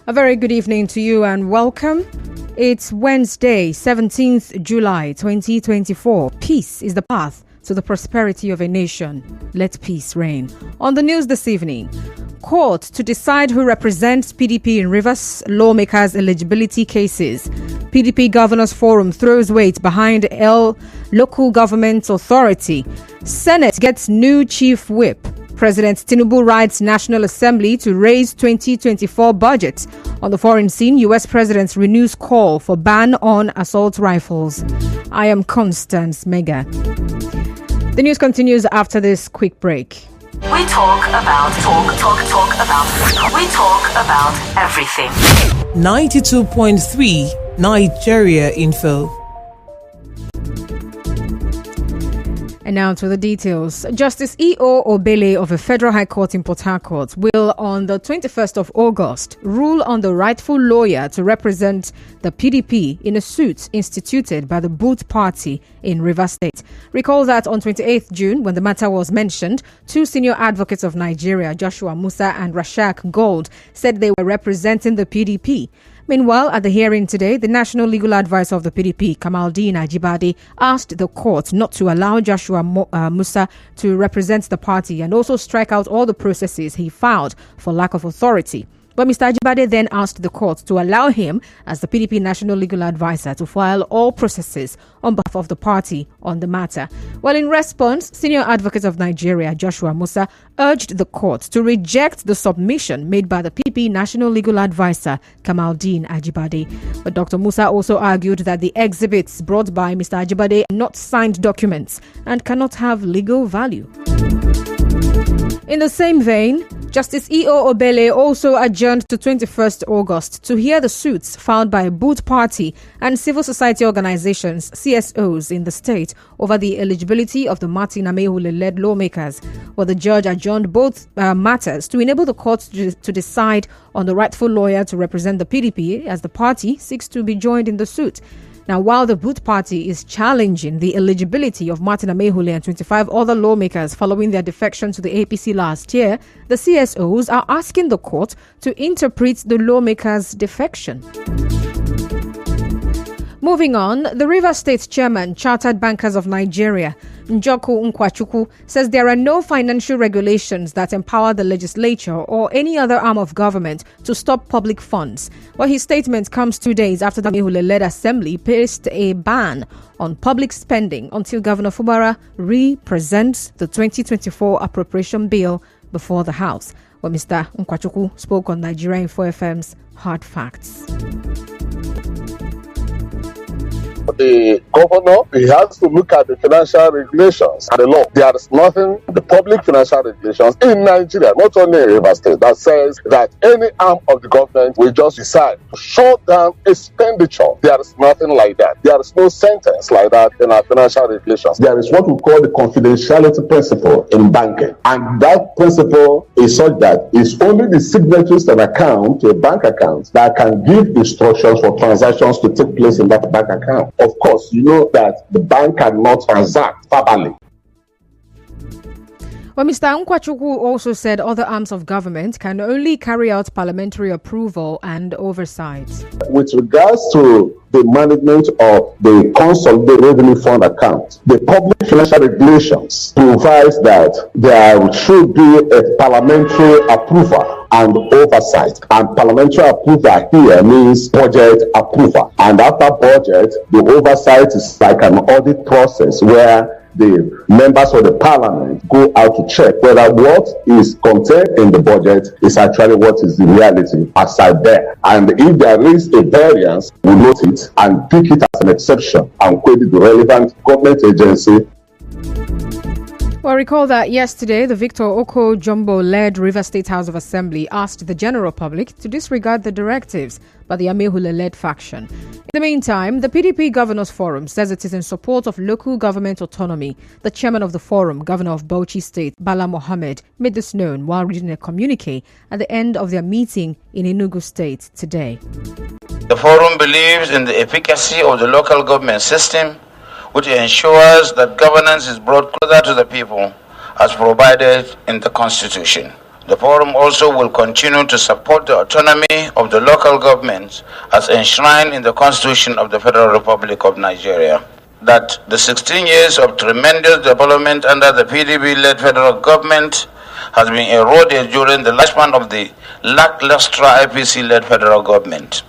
A very good evening to you and welcome. It's Wednesday, 17th July 2024. Peace is the path to the prosperity of a nation. Let peace reign. On the news this evening, court to decide who represents PDP in Rivers lawmakers' eligibility cases. PDP Governors Forum throws weight behind local government authority. Senate gets new chief whip. President Tinubu writes National Assembly to raise 2024 budget. On the foreign scene, U.S. President renews call for ban on assault rifles. I am Constance Mega. The news continues after this quick break. We talk about everything. 92.3 Nigeria Info. And now to the details. Justice E.O. Obele of the Federal High Court in Port Harcourt will, on the 21st of August, rule on the rightful lawyer to represent the PDP in a suit instituted by the Boot Party in Rivers State. Recall that on 28th June, when the matter was mentioned, two senior advocates of Nigeria, Joshua Musa and Rashak Gold, said they were representing the PDP. Meanwhile, at the hearing today, the National Legal Advisor of the PDP, Kamaldeen Ajibade, asked the court not to allow Joshua Musa to represent the party and also strike out all the processes he filed for lack of authority. But Mr. Ajibade then asked the court to allow him, as the PDP National Legal Advisor, to file all processes on behalf of the party on the matter. Well, in response, Senior Advocate of Nigeria, Joshua Musa, urged the court to reject the submission made by the PDP National Legal Advisor, Kamaldeen Ajibade. But Dr. Musa also argued that the exhibits brought by Mr. Ajibade are not signed documents and cannot have legal value. In the same vein, Justice E.O. Obele also adjourned to 21st August to hear the suits filed by Boot Party and civil society organizations, CSOs, in the state over the eligibility of the Martin Amaewhule-led lawmakers. Well, the judge adjourned both matters to enable the court to decide on the rightful lawyer to represent the PDP as the party seeks to be joined in the suit. Now, while the Boot Party is challenging the eligibility of Martin Amaewhule and 25 other lawmakers following their defection to the APC last year, the CSOs are asking the court to interpret the lawmakers' defection. Moving on, the Rivers State Chairman, Chartered Bankers of Nigeria, Njoku Nkwachukwu, says there are no financial regulations that empower the legislature or any other arm of government to stop public funds. Well, his statement comes 2 days after the Amaewhule-led assembly placed a ban on public spending until Governor Fubara re-presents the 2024 appropriation bill before the House. Well, Mr. Nkwachukwu spoke on Nigeria Info FM's Hard Facts. The governor, he has to look at the financial regulations and the law. There is nothing, the public financial regulations in Nigeria, not only in Rivers State, that says that any arm of the government will just decide to shut down expenditure. There is nothing like that. There is no sentence like that in our financial regulations. There is what we call the confidentiality principle in banking. And that principle is such that it's only the signatories to an account, to a bank account, that can give instructions for transactions to take place in that bank account. Of course, you know that the bank cannot transact verbally. Well, Mr. Nkwachukwu also said other arms of government can only carry out parliamentary approval and oversight. With regards to the management of the Consolidated Revenue Fund account, the public financial regulations provides that there should be a parliamentary approval and oversight. And parliamentary approval here means budget approval. And after budget, the oversight is like an audit process where the members of the parliament go out to check whether what is contained in the budget is actually what is the reality outside there. And if there is a variance, we note it and pick it as an exception and credit the relevant government agency. Well, recall that yesterday, the Victor Oko Jumbo-led Rivers State House of Assembly asked the general public to disregard the directives by the Amaewhule-led faction. In the meantime, the PDP Governors Forum says it is in support of local government autonomy. The chairman of the forum, Governor of Bauchi State, Bala Mohammed, made this known while reading a communique at the end of their meeting in Enugu State today. The forum believes in the efficacy of the local government system, which ensures that governance is brought closer to the people as provided in the Constitution. The forum also will continue to support the autonomy of the local governments as enshrined in the Constitution of the Federal Republic of Nigeria. That the 16 years of tremendous development under the PDP-led federal government has been eroded during the lifespan of the lackluster IPC-led federal government.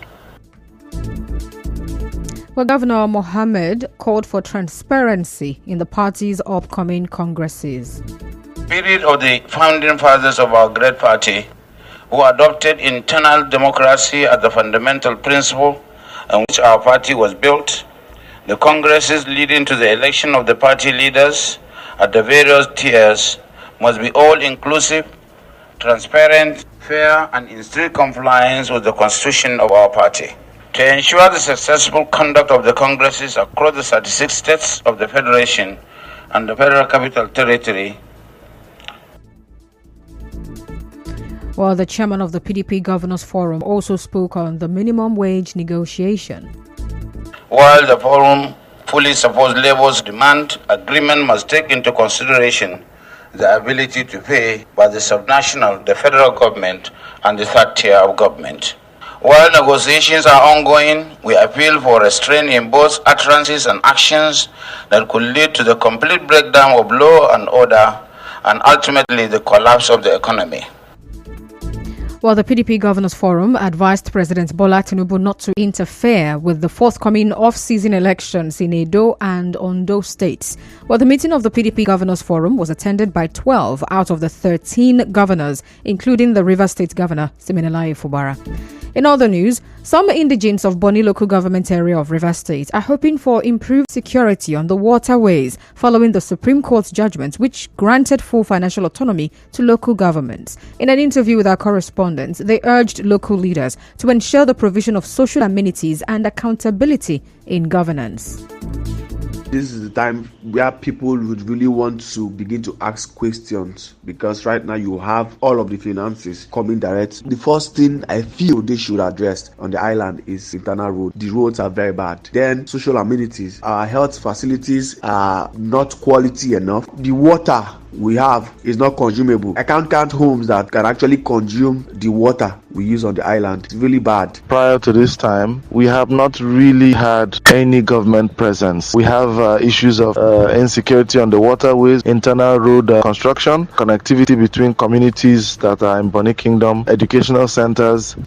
Well, Governor Mohammed called for transparency in the party's upcoming congresses. Spirit of the founding fathers of our great party, who adopted internal democracy as the fundamental principle on which our party was built, the congresses leading to the election of the party leaders at the various tiers must be all-inclusive, transparent, fair, and in strict compliance with the constitution of our party. To ensure the successful conduct of the congresses across the 36 states of the Federation and the Federal Capital Territory, Well, the chairman of the PDP Governors Forum also spoke on the minimum wage negotiation. While the forum fully supports labor's demand, agreement must take into consideration the ability to pay by the subnational, the federal government, and the third tier of government. While negotiations are ongoing, we appeal for restraint in both utterances and actions that could lead to the complete breakdown of law and order and ultimately the collapse of the economy. Well, the PDP Governors Forum advised President Bola Tinubu not to interfere with the forthcoming off-season elections in Edo and Ondo states. Well, the meeting of the PDP Governors Forum was attended by 12 out of the 13 governors, including the Rivers State Governor, Siminalayi Fubara. In other news, some indigents of Boni local government area of Rivers State are hoping for improved security on the waterways following the Supreme Court's judgment, which granted full financial autonomy to local governments. In an interview with our correspondents, they urged local leaders to ensure the provision of social amenities and accountability in governance. This is the time where people would really want to begin to ask questions, because right now you have all of the finances coming direct. The first thing I feel they should address on the island is internal road. The roads are very bad. Then social amenities. Our health facilities are not quality enough. The water we have is not consumable. I can't count homes that can actually consume the water we use on the island. It's really bad. Prior to this time, we have not really had any government presence. We have issues of insecurity on the waterways, internal road construction, connectivity between communities that are in Boni Kingdom, educational centers.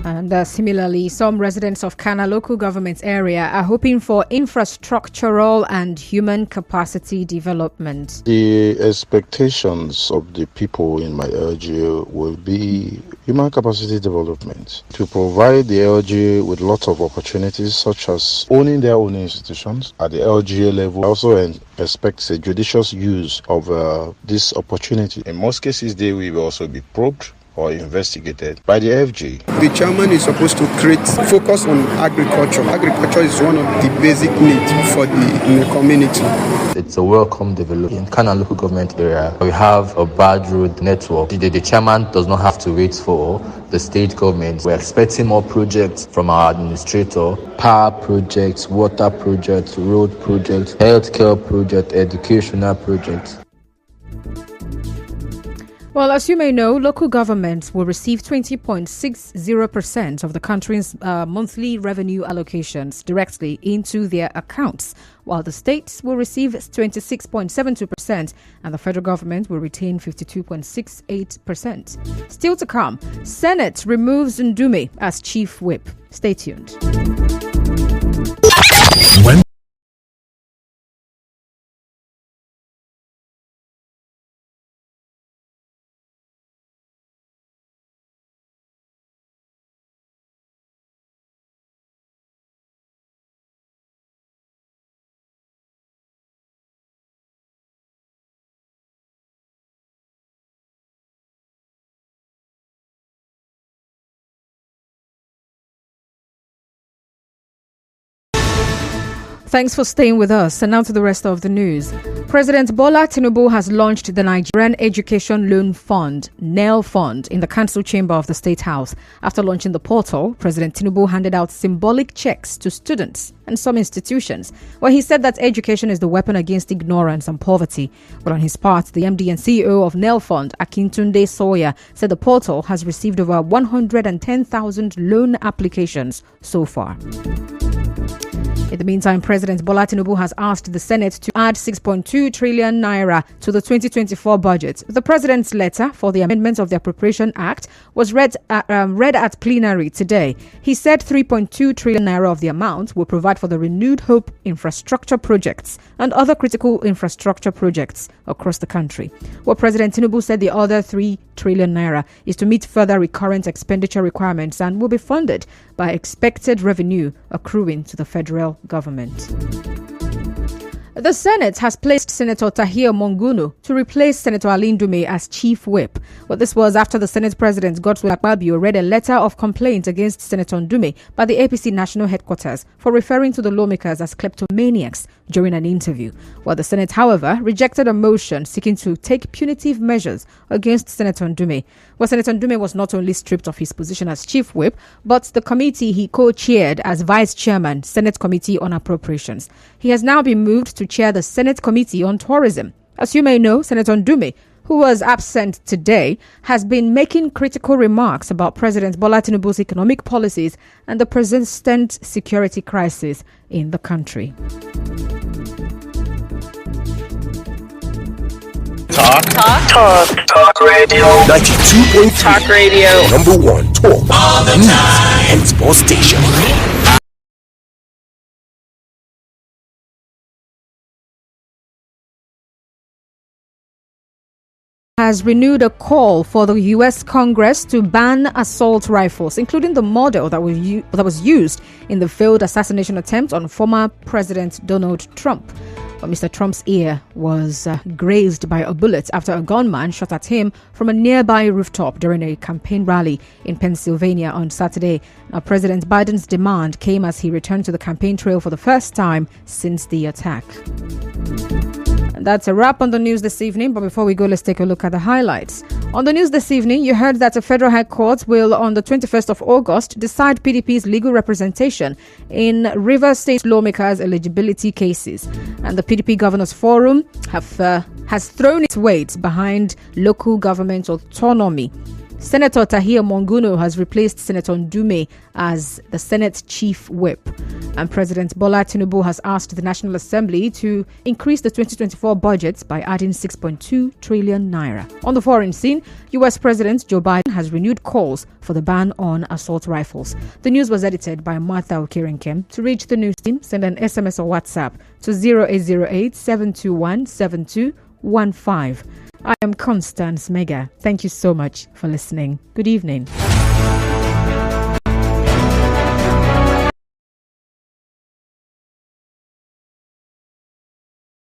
And similarly, some residents of Kana local government area are hoping for infrastructural and human capacity development. The expectations of the people in my LGA will be human capacity development, to provide the LGA with lots of opportunities, such as owning their own institutions at the LGA level. I also expect a judicious use of this opportunity. In most cases, they will also be probed or investigated by the FG. The chairman is supposed to focus on agriculture. Agriculture is one of the basic needs for the community. It's a welcome development. In Kana local government area, we have a bad road network. The chairman does not have to wait for the state government. We're expecting more projects from our administrator: power projects, water projects, road projects, healthcare projects, educational projects. Well, as you may know, local governments will receive 20.60% of the country's monthly revenue allocations directly into their accounts, while the states will receive 26.72% and the federal government will retain 52.68%. Still to come, Senate removes Ndume as chief whip. Stay tuned. Thanks for staying with us. And now to the rest of the news. President Bola Tinubu has launched the Nigerian Education Loan Fund, NEL Fund, in the Council Chamber of the State House. After launching the portal, President Tinubu handed out symbolic checks to students and some institutions, where he said that education is the weapon against ignorance and poverty. But on his part, the MD and CEO of NEL Fund, Akintunde Sawyer, said the portal has received over 110,000 loan applications so far. In the meantime, President Bola Tinubu has asked the Senate to add 6.2 trillion naira to the 2024 budget. The president's letter for the amendment of the Appropriation Act was read at plenary today. He said 3.2 trillion naira of the amount will provide for the Renewed Hope infrastructure projects and other critical infrastructure projects across the country. Well, President Tinubu said the other 3 trillion naira is to meet further recurrent expenditure requirements and will be funded by expected revenue accruing to the federal government. The Senate has placed Senator Tahir Monguno to replace Senator Ali Ndume as Chief Whip. Well, this was after the Senate President Godswill Akpabio read a letter of complaint against Senator Ndume by the APC national headquarters for referring to the lawmakers as kleptomaniacs during an interview. Well, the Senate, however, rejected a motion seeking to take punitive measures against Senator Ndume. Well, Senator Ndume was not only stripped of his position as Chief Whip, but the committee he co-chaired as Vice Chairman, Senate Committee on Appropriations. He has now been moved to chair the Senate Committee on Tourism. As you may know, Senator Ndume, who was absent today, has been making critical remarks about President Bola Tinubu's economic policies and the persistent security crisis in the country. Talk radio. 92.3 Talk radio. Number one talk all the time and sports station. Has renewed a call for the U.S. Congress to ban assault rifles, including the model that was used in the failed assassination attempt on former President Donald Trump. But Mr. Trump's ear was grazed by a bullet after a gunman shot at him from a nearby rooftop during a campaign rally in Pennsylvania on Saturday. Now, President Biden's demand came as he returned to the campaign trail for the first time since the attack. And that's a wrap on the news this evening. But before we go, let's take a look at the highlights. On the news this evening, you heard that the Federal High Court will, on the 21st of August, decide PDP's legal representation in Rivers State lawmakers' eligibility cases. And the PDP Governors Forum has thrown its weight behind local government autonomy. Senator Tahir Monguno has replaced Senator Ndume as the Senate Chief Whip. And President Bola Tinubu has asked the National Assembly to increase the 2024 budget by adding 6.2 trillion naira. On the foreign scene, U.S. President Joe Biden has renewed calls for the ban on assault rifles. The news was edited by Martha Okirenkem. To reach the news team, send an SMS or WhatsApp to 0808 721 7215. I am Constance Mega. Thank you so much for listening. Good evening.